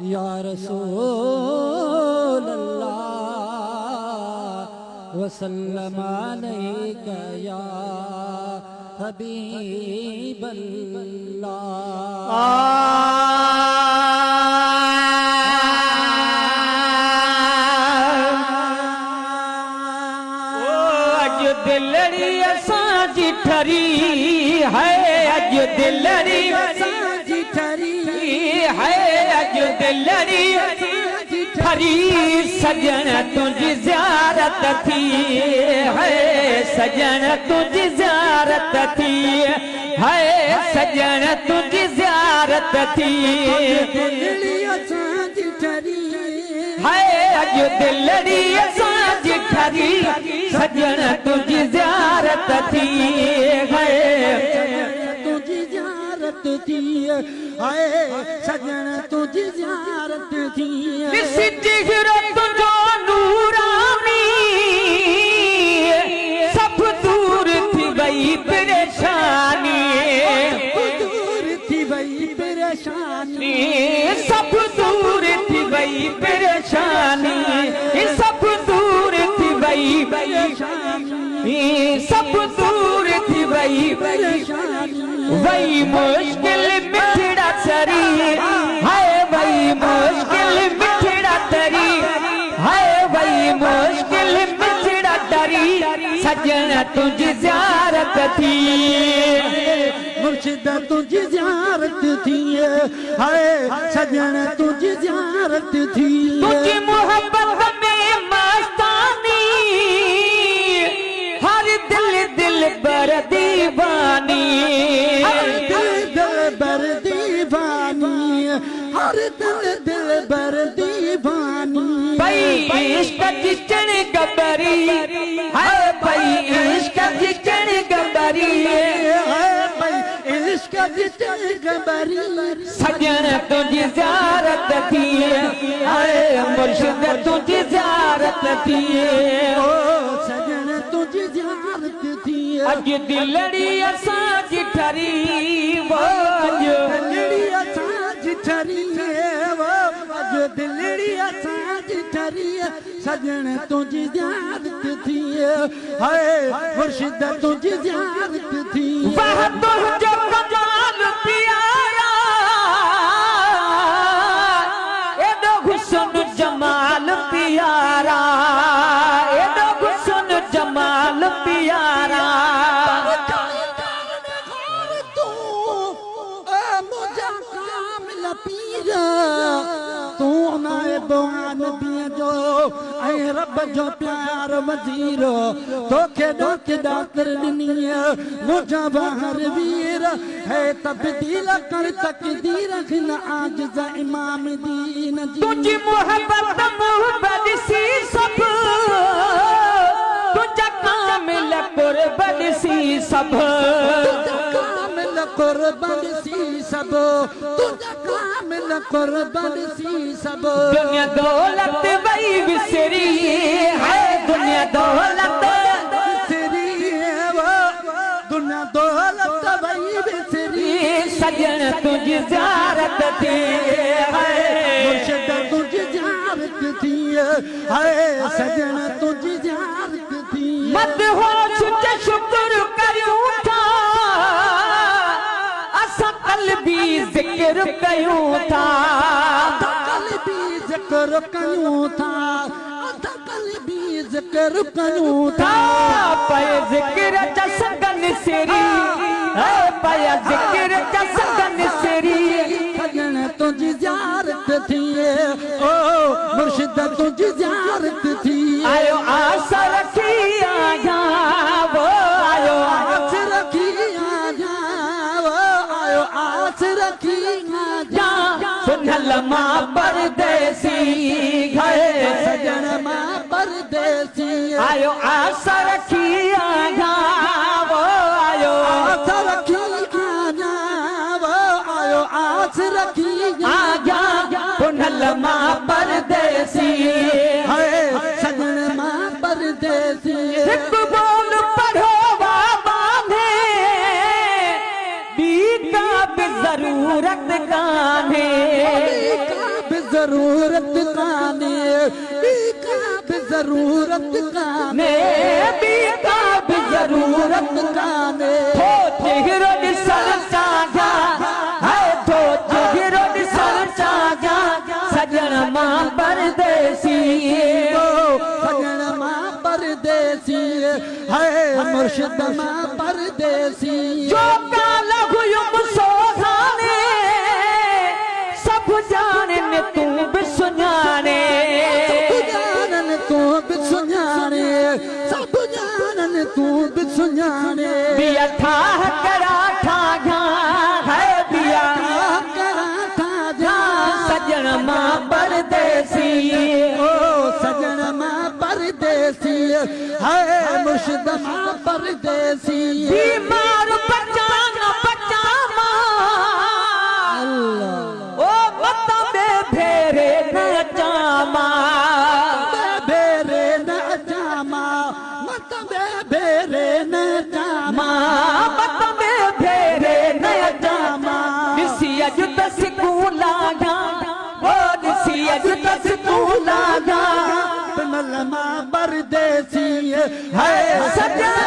या रसूल अल्लाह वसल्लम अलैका या हबीब अल्लाह। दिलड़ी असांजी ठरी है, अज दिलड़ी असांजी ठरी है, अज दिलड़ी ठरी सजन तुझी ज़ियारत थी है, सजन तुझी ज़ियारत थी है, सजन तुझी ज़ियारत थी है, अज दिलड़ी असांजी ठरी सजन तुझी ज़ियारत थी है, तुझी ज़ियारत थी है, सजन तुझी ज़ियारत थी। इस जिगरो तुझो नूरानी सब दूर थी वही परेशानी, दूर थी वही परेशानी, सब दूर थी वही परेशानी, सब दूर थी वही परेशानी, सब दूर थी वही परेशानी, वही मुश्किल मिठड़ा सरी है, वही मुश्किल मिठड़ा तरी है, वही मुश्किल मिठड़ा तरी सजन तुझी ज़ियारत थी, मुर्शिद तुझी ज़ियारत थी है, सजन तुझी ज़ियारत थी। तुझी मोहब्बत में मस्तानी हर दिल दिल पर दीवानी, हर दिल बर दीवानी, हर दिल बर दीवानी। भाई इश्क जिचण गबरी है, भाई इश्क जिचण गबरी है, भाई इश्क जिचण गबरी सजन तुझी ज़ियारत थी है, मुर्शिद तुझी ज़ियारत थी, ओ सजन तुझी ज़ियारत थी। अज दिलड़ी असांजी ठरी वो दिलड़ी असांजी ठरी वो, अज दिलड़ी असांजी ठरी सजन तुझी ज़ियारत थी है, मुर्शिद तुझी ज़ियारत थी। वह तुझो कमाल प्यारा एडो हुस्न जमाल प्यारा, एडो हुस्न जमाल प्यारा, तू नाइब नबी जो ऐं रब जो प्यार वज़ीर, तोखे डोके डाकर ॾिनी मुंहिंजा बाहर वीर है, तब्दील कर तक़दीर हिन आजिज़ इमाम दीन जी। तुझी मोहब्बत मोहब्बत सी सब, तुझा कामिल कुर्बन सी सब, तुझा कामिल कुर्बन सी सब, तुझा कामिल कुर्बन सी सब। दुनिया दौलत वही विसरी है, दुनिया दौलत विसरी है वो, दुनिया दौलत वही विसरी, सजन तुझी ज़ियारत थी है, मुर्शिद तुझी ज़ियारत थी है, सजन तुझी ज़ियारत थी। मत होश ते शुक्र कयूं था, असां क़ल्बी ज़िक्र कयूं था, क़ल्बी ज़िक्र कयूं था, क़ल्बी ज़िक्र कयूं था। पय ज़िक्र जा संगन सिरी है, पय ज़िक्र जा संगन सिरी सजन तुझी ज़ियारत थी ओ, मुर्शिद तुझी ज़ियारत थी। आयो आस रखी आजा वो, आयो आस रखी आजा वो, आयो आस रखी आजा। सुनल मां परदेसी है, सजन मां परदेसी आयो आस रखी आजा वो, आयो आस रखी आजा वो, आयो आस रखी आजा, सुनल मां परदेसी है, सजन मां परदेसी। हिक बोल पढ़ो बाबाने बीका भी जरूरत कान्हे, जरूरत काने बी का भी जरूरत काने बी का भी जरूरत काने थो जिगरो दिसल चागा है थो जिगरो दिसल चागा सजन मां परदेसी सजन मां परदेसी है मुर्शिद मां परदेसी जो काला हुयुम सोहाने सब जाने तू भी सुनाने तू भी सुनाने सब जानन तू भी सुनाने बिया ठाह करा ठागा है बिया करा था जा सजन मां परदेसी ओ सजन मां परदेसी है मुर्शिद मां परदेसी बीमार बचान बचामा ओ मत में फेरे न जामा बेरे न जामा मत बेरे न जामा मत में फेरे न जामा निसिया जुत सिकूला गा ओ निसिया जुत सिकूला गा मल मां परदेसी है सजन